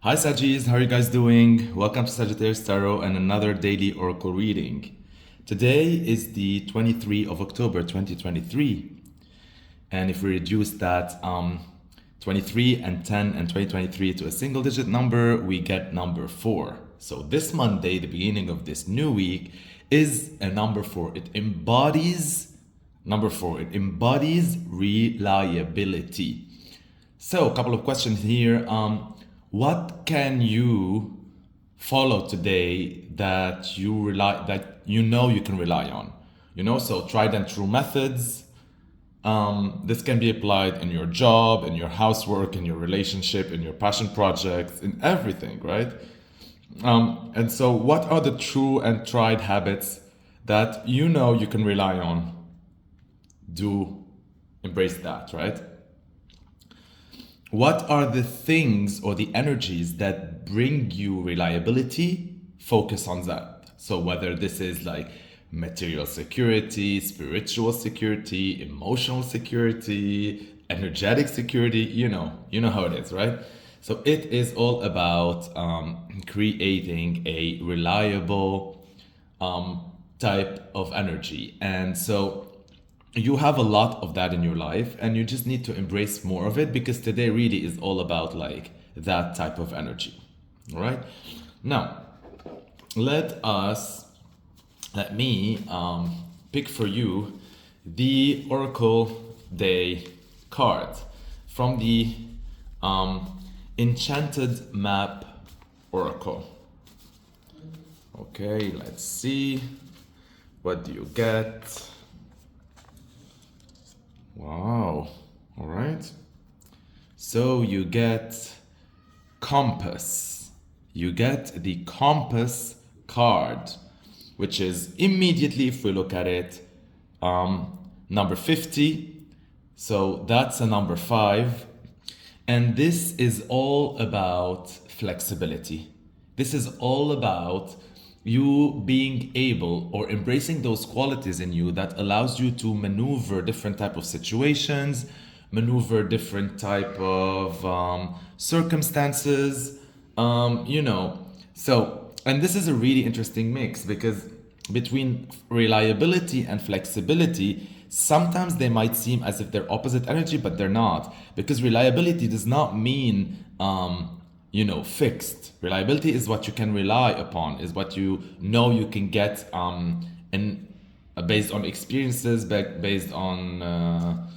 Hi Sagis, how are you guys doing? Welcome to Sagittarius Tarot and another daily oracle reading. Today is the 23rd of October 2023. And if we reduce that 23 and 10 and 2023 to a single digit number, we get number 4. So this Monday, the beginning of this new week, is a number 4. It embodies number 4. It embodies reliability. So a couple of questions here. What can you follow today that you know you can rely on? So tried and true methods. This can be applied in your job, in your housework, in your relationship, in your passion projects, in everything, right? And so what are the true and tried habits that you know you can rely on? Do embrace that, right? What are the things or the energies that bring you reliability? Focus on that. So whether this is like material security, spiritual security, emotional security, energetic security, you know how it is, right? So it is all about creating a reliable type of energy. And so you have a lot of that in your life and you just need to embrace more of it, because today really is all about like that type of energy. All right, now let me pick for you the oracle day card from the Enchanted map oracle. Okay, let's see, what do you get? Wow. All right. So you get compass. You get the compass card, which is immediately, if we look at it, number 50. So that's a number 5. And this is all about flexibility. This is all about you being able or embracing those qualities in you that allows you to maneuver different type of situations, maneuver different type of circumstances, so, and this is a really interesting mix, because between reliability and flexibility, sometimes they might seem as if they're opposite energy, but they're not, because reliability does not mean fixed. Reliability is what you can rely upon, is what you know you can get, and based on experiences, based on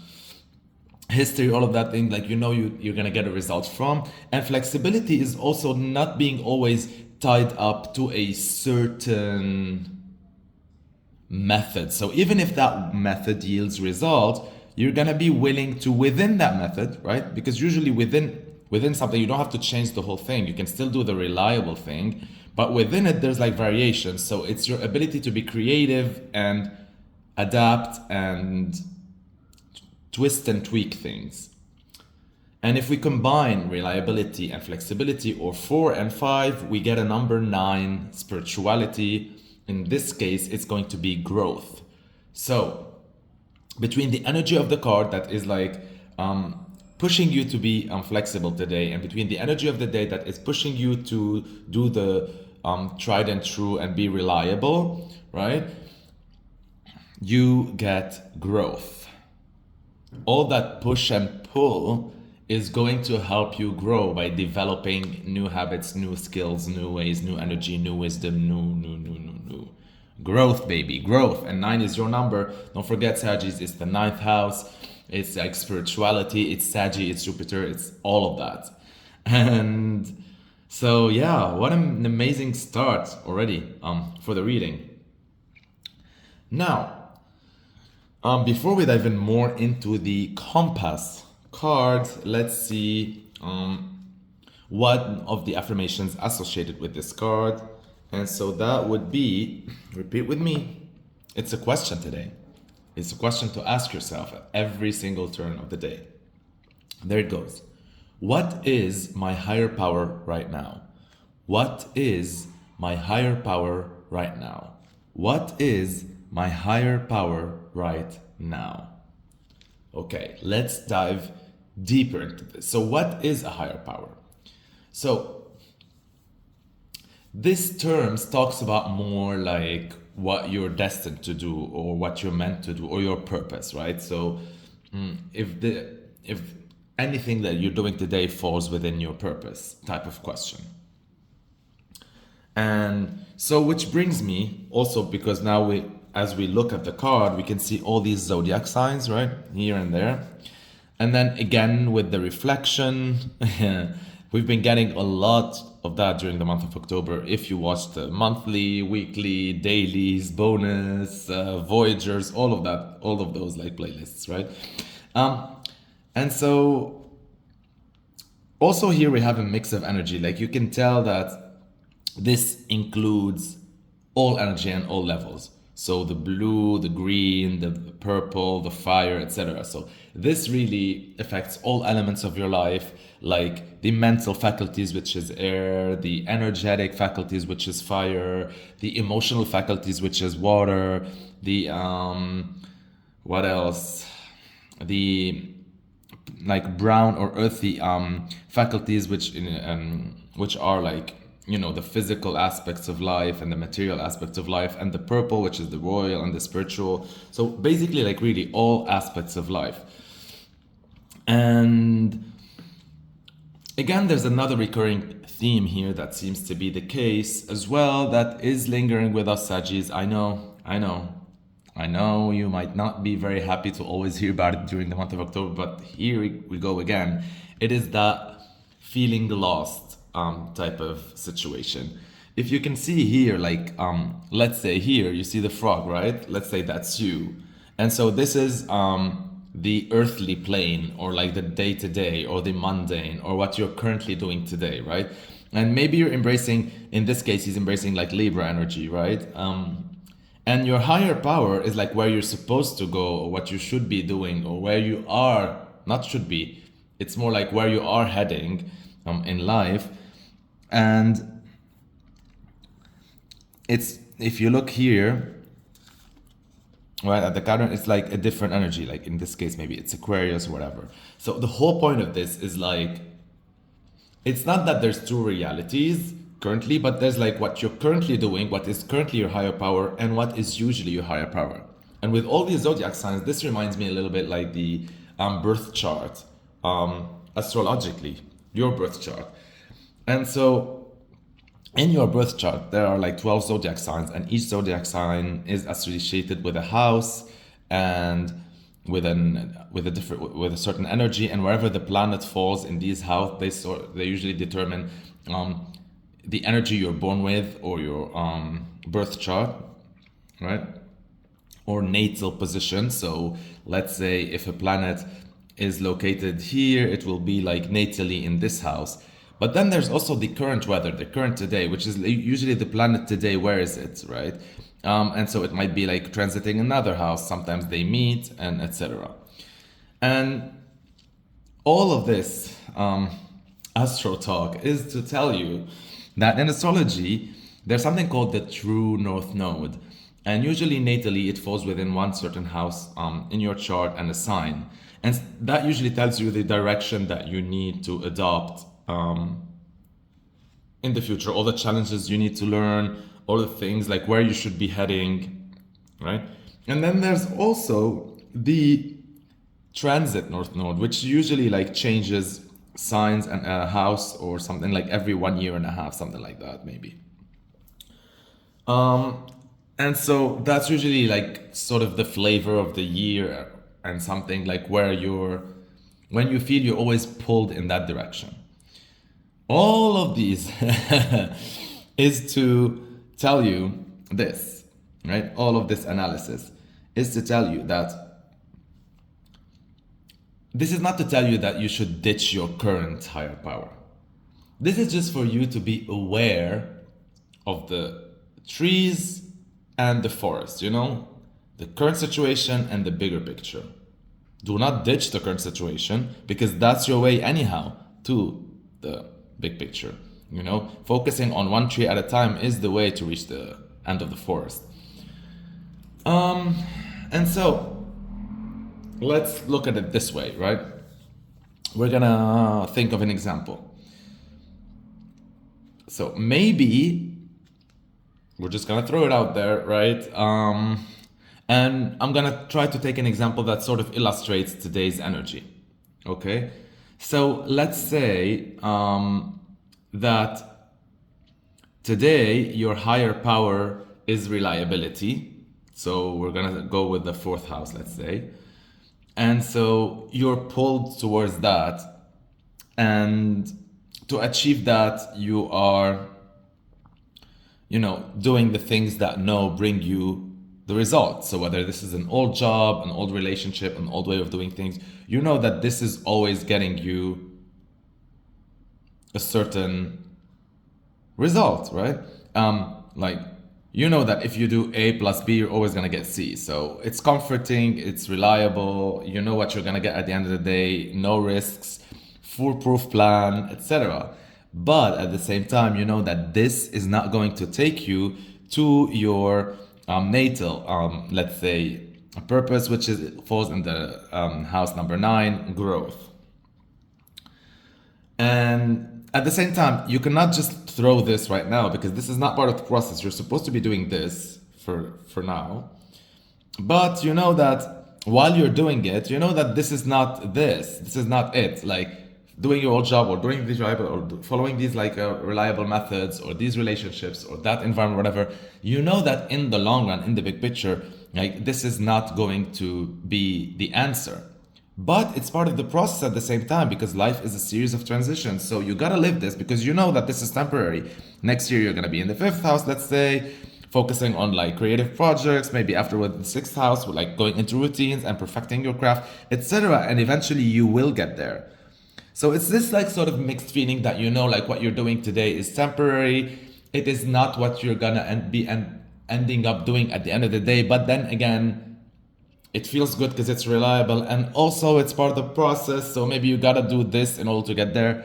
history, all of that thing, like you're gonna get a result from. And flexibility is also not being always tied up to a certain method. So even if that method yields result, you're gonna be willing to, within that method, right? Because usually within something, you don't have to change the whole thing. You can still do the reliable thing, but within it, there's like variations. So it's your ability to be creative and adapt and twist and tweak things. And if we combine reliability and flexibility, or 4 and 5, we get a number 9, spirituality. In this case, it's going to be growth. So between the energy of the card that is like pushing you to be flexible today, and between the energy of the day that is pushing you to do the tried and true and be reliable, right? You get growth. All that push and pull is going to help you grow by developing new habits, new skills, new ways, new energy, new wisdom, new. Growth, baby, growth. And 9 is your number. Don't forget, Sagittarius, it's the 9th house. It's like spirituality, it's Saggy, it's Jupiter, it's all of that. And so, yeah, what an amazing start already for the reading. Now, before we dive in more into the compass card, let's see what of the affirmations associated with this card. And so that would be, repeat with me, it's a question today. It's a question to ask yourself at every single turn of the day. There it goes. What is my higher power right now? What is my higher power right now? What is my higher power right now? Okay, let's dive deeper into this. So what is a higher power? So this terms talks about more like what you're destined to do or what you're meant to do or your purpose, right? So if anything that you're doing today falls within your purpose type of question. And so, which brings me also, because now as we look at the card, we can see all these zodiac signs, right? Here and there. And then again, with the reflection, we've been getting a lot of that during the month of October. If you watch the monthly, weekly, dailies, bonus, Voyagers, all of that, all of those like playlists, right? And so also here we have a mix of energy. Like you can tell that this includes all energy and all levels. So the blue, the green, the purple, the fire, etc. So this really affects all elements of your life, like the mental faculties, which is air, the energetic faculties, which is fire, the emotional faculties, which is water, the what else? The like brown or earthy faculties, which are like, you know, the physical aspects of life and the material aspects of life, and the purple, which is the royal and the spiritual. So basically like really all aspects of life. And again, there's another recurring theme here that seems to be the case as well, that is lingering with us, Sagis. I know you might not be very happy to always hear about it during the month of October, but here we go again. It is that feeling lost type of situation. If you can see here, like let's say here you see the frog, right? Let's say that's you. And so this is the earthly plane, or like the day-to-day or the mundane, or what you're currently doing today, right? And maybe you're embracing, in this case he's embracing like Libra energy, right? And your higher power is like where you're supposed to go, or what you should be doing, or where you are, not should be, it's more like where you are heading in life. And it's, if you look here, right, at the card, it's like a different energy. Like in this case, maybe it's Aquarius or whatever. So the whole point of this is like, it's not that there's two realities currently, but there's like what you're currently doing, what is currently your higher power, and what is usually your higher power. And with all these zodiac signs, this reminds me a little bit like the birth chart, astrologically, your birth chart. And so in your birth chart, there are like 12 zodiac signs, and each zodiac sign is associated with a house and with a certain energy. And wherever the planet falls in these houses, they usually determine the energy you're born with, or your birth chart, right? Or natal position. So let's say if a planet is located here, it will be like natally in this house. But then there's also the current weather, the current today, which is usually the planet today, where is it, right? And so it might be like transiting another house, sometimes they meet, and etc. And all of this astro talk is to tell you that in astrology, there's something called the true north node. And usually natally, it falls within one certain house in your chart and a sign. And that usually tells you the direction that you need to adopt in the future, all the challenges you need to learn, all the things like where you should be heading, right? And then there's also the transit north node, which usually like changes signs and a house or something like every 1 year and a half, something like that, maybe. And so that's usually like sort of the flavor of the year, and something like when you feel you're always pulled in that direction. All of these is to tell you this, right? All of this analysis is to tell you that this is not to tell you that you should ditch your current higher power. This is just for you to be aware of the trees and the forest, you know, the current situation and the bigger picture. Do not ditch the current situation, because that's your way anyhow to the big picture. You know, focusing on one tree at a time is the way to reach the end of the forest. And so let's look at it this way, right? We're gonna think of an example. So maybe We're just gonna throw it out there, right? And I'm gonna try to take an example that sort of illustrates today's energy. Okay, so let's say that today your higher power is reliability. So we're gonna go with the fourth house, let's say. And so you're pulled towards that. And to achieve that, you are, doing the things that bring you the results. So whether this is an old job, an old relationship, an old way of doing things, you know that this is always getting you a certain result, right? Like, that if you do A plus B, you're always going to get C. So it's comforting, it's reliable, you know what you're going to get at the end of the day, no risks, foolproof plan, etc. But at the same time, you know that this is not going to take you to your natal, let's say, a purpose, which falls in the house number 9, growth. And at the same time, you cannot just throw this right now because this is not part of the process. You're supposed to be doing this for now. But you know that while you're doing it, you know that this is not this. This is not it. Like doing your old job or doing these reliable or following these reliable methods or these relationships or that environment, whatever. You know that in the long run, in the big picture, like this is not going to be the answer. But it's part of the process at the same time because life is a series of transitions. So you gotta live this because you know that this is temporary. Next year you're gonna be in the 5th house, let's say, focusing on like creative projects, maybe afterward the 6th house, with like going into routines and perfecting your craft, etc. And eventually you will get there. So it's this like sort of mixed feeling that like what you're doing today is temporary. It is not what you're gonna be ending up doing at the end of the day. But then again, it feels good because it's reliable and also it's part of the process. So maybe you gotta do this in order to get there,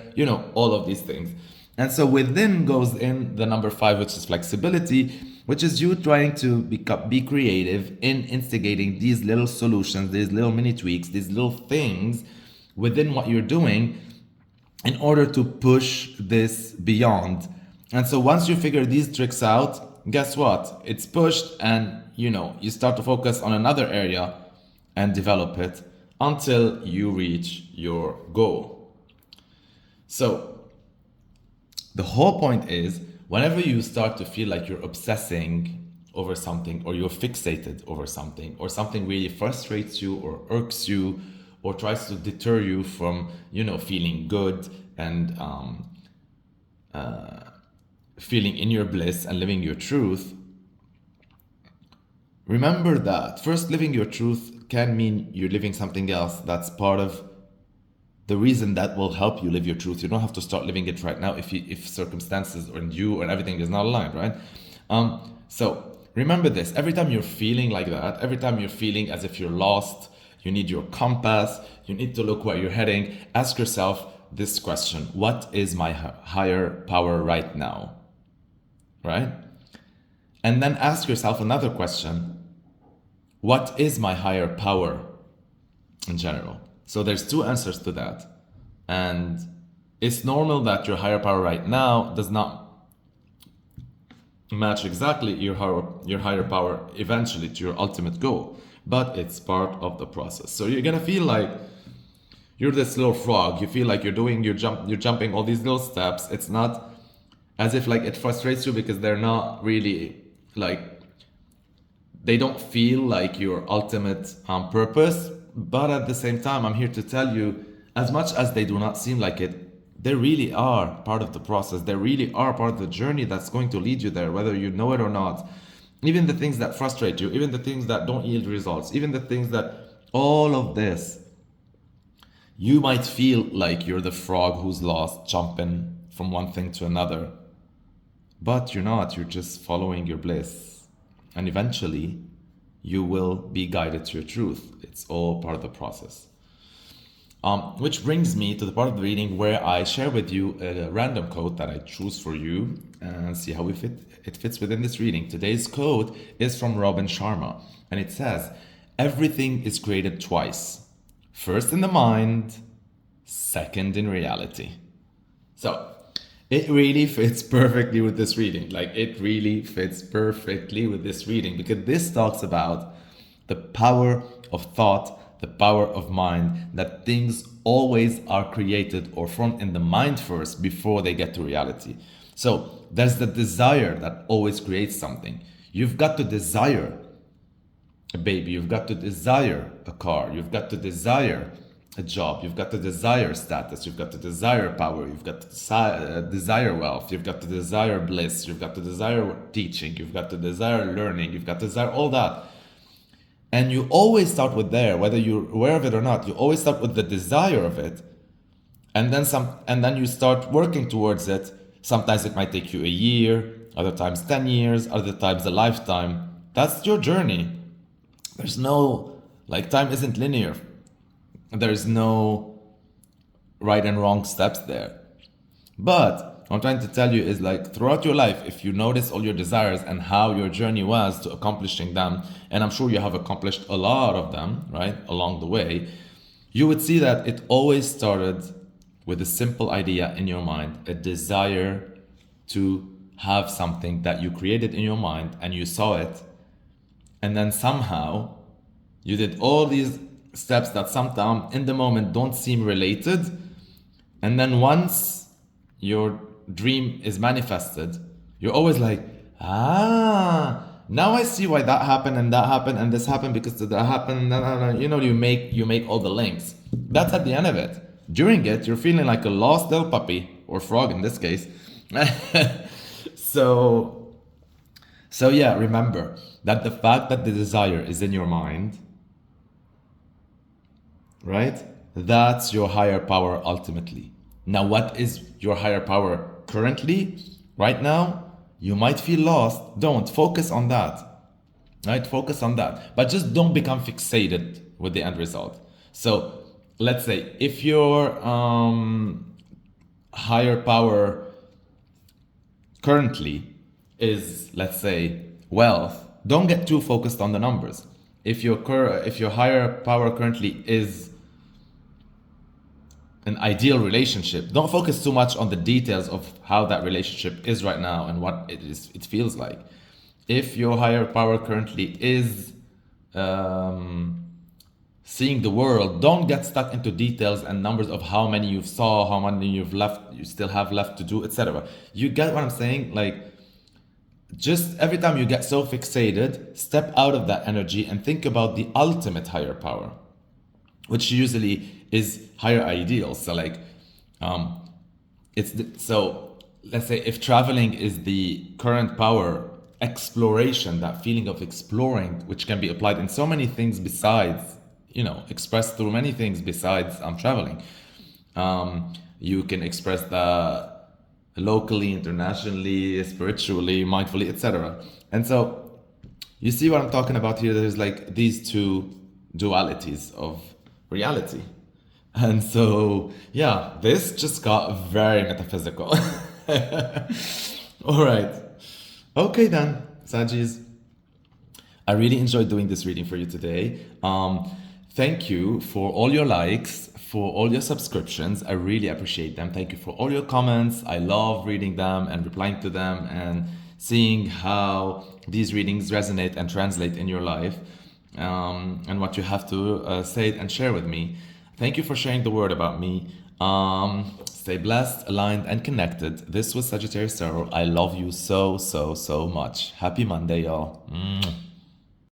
all of these things. And so within goes in the number 5, which is flexibility, which is you trying to be creative in instigating these little solutions, these little mini tweaks, these little things within what you're doing in order to push this beyond. And so once you figure these tricks out, guess what? It's pushed and you start to focus on another area and develop it until you reach your goal. So the whole point is whenever you start to feel like you're obsessing over something or you're fixated over something or something really frustrates you or irks you or tries to deter you from, feeling good and feeling in your bliss and living your truth, remember that first, living your truth can mean you're living something else. That's part of the reason that will help you live your truth. You don't have to start living it right now if circumstances and you and everything is not aligned, right? So remember this. Every time you're feeling like that, every time you're feeling as if you're lost, you need your compass, you need to look where you're heading, ask yourself this question: what is my higher power right now? Right? And then ask yourself another question: what is my higher power in general? So there's 2 answers to that. And it's normal that your higher power right now does not match exactly your higher power eventually to your ultimate goal, but it's part of the process. So you're gonna feel like you're this little frog. You feel like you're jumping all these little steps. It's not as if like it frustrates you because they're not really like, they don't feel like your ultimate purpose. But at the same time, I'm here to tell you, as much as they do not seem like it, they really are part of the process. They really are part of the journey that's going to lead you there, whether you know it or not. Even the things that frustrate you, even the things that don't yield results, even the things that, all of this, you might feel like you're the frog who's lost, jumping from one thing to another. But you're not, you're just following your bliss. And eventually, you will be guided to your truth. It's all part of the process. Which brings me to the part of the reading where I share with you a random quote that I choose for you and see how it fits within this reading. Today's quote is from Robin Sharma, and it says, "Everything is created twice. First in the mind, second in reality." So, It really fits perfectly with this reading. Like, it really fits perfectly with this reading because this talks about the power of thought, the power of mind, that things always are created or formed in the mind first before they get to reality. So there's the desire that always creates something. You've got to desire a baby, you've got to desire a car, you've got to desire a job, you've got to desire status, you've got to desire power, you've got to desire wealth, you've got to desire bliss, you've got to desire teaching, you've got to desire learning, you've got to desire all that. And you always start with there, whether you're aware of it or not, you always start with the desire of it. And then you start working towards it. Sometimes it might take you a year, other times 10 years, other times a lifetime. That's your journey. There's no, like, time isn't linear. There's no right and wrong steps there. But what I'm trying to tell you is, like, throughout your life, if you notice all your desires and how your journey was to accomplishing them, and I'm sure you have accomplished a lot of them, right, along the way, you would see that it always started with a simple idea in your mind, a desire to have something that you created in your mind and you saw it. And then somehow you did all these steps that sometimes in the moment don't seem related. And then once your dream is manifested, you're always like, now I see why that happened and this happened because that happened. You know, you make all the links. That's at the end of it. During it, you're feeling like a lost little puppy, or frog in this case. So yeah, remember that the fact that the desire is in your mind, right? That's your higher power ultimately. Now, what is your higher power currently, right now? You might feel lost. Don't focus on that, right? Focus on that, but just don't become fixated with the end result. So let's say if your higher power currently is, let's say, wealth, don't get too focused on the numbers. If your higher power currently is an ideal relationship, don't focus too much on the details of how that relationship is right now and what it feels like. If your higher power currently is seeing the world, don't get stuck into details and numbers of how many you saw, how many you still have left to do, etc. You get what I'm saying? Like, just every time you get so fixated, step out of that energy and think about the ultimate higher power, which usually is higher ideals. So like, so let's say if traveling is the current power, exploration, that feeling of exploring, which can be applied in so many things besides, expressed through many things besides traveling. You can express that locally, internationally, spiritually, mindfully, etc. And so you see what I'm talking about here. There's like these two dualities of reality. And so, yeah, this just got very metaphysical. All right. Okay then, Sagis. I really enjoyed doing this reading for you today. Thank you for all your likes, for all your subscriptions. I really appreciate them. Thank you for all your comments. I love reading them and replying to them and seeing how these readings resonate and translate in your life, and what you have to say and share with me. Thank you for sharing the word about me. Stay blessed, aligned, and connected. This was Sagittarius Tarot. I love you so, so, so much. Happy Monday, y'all.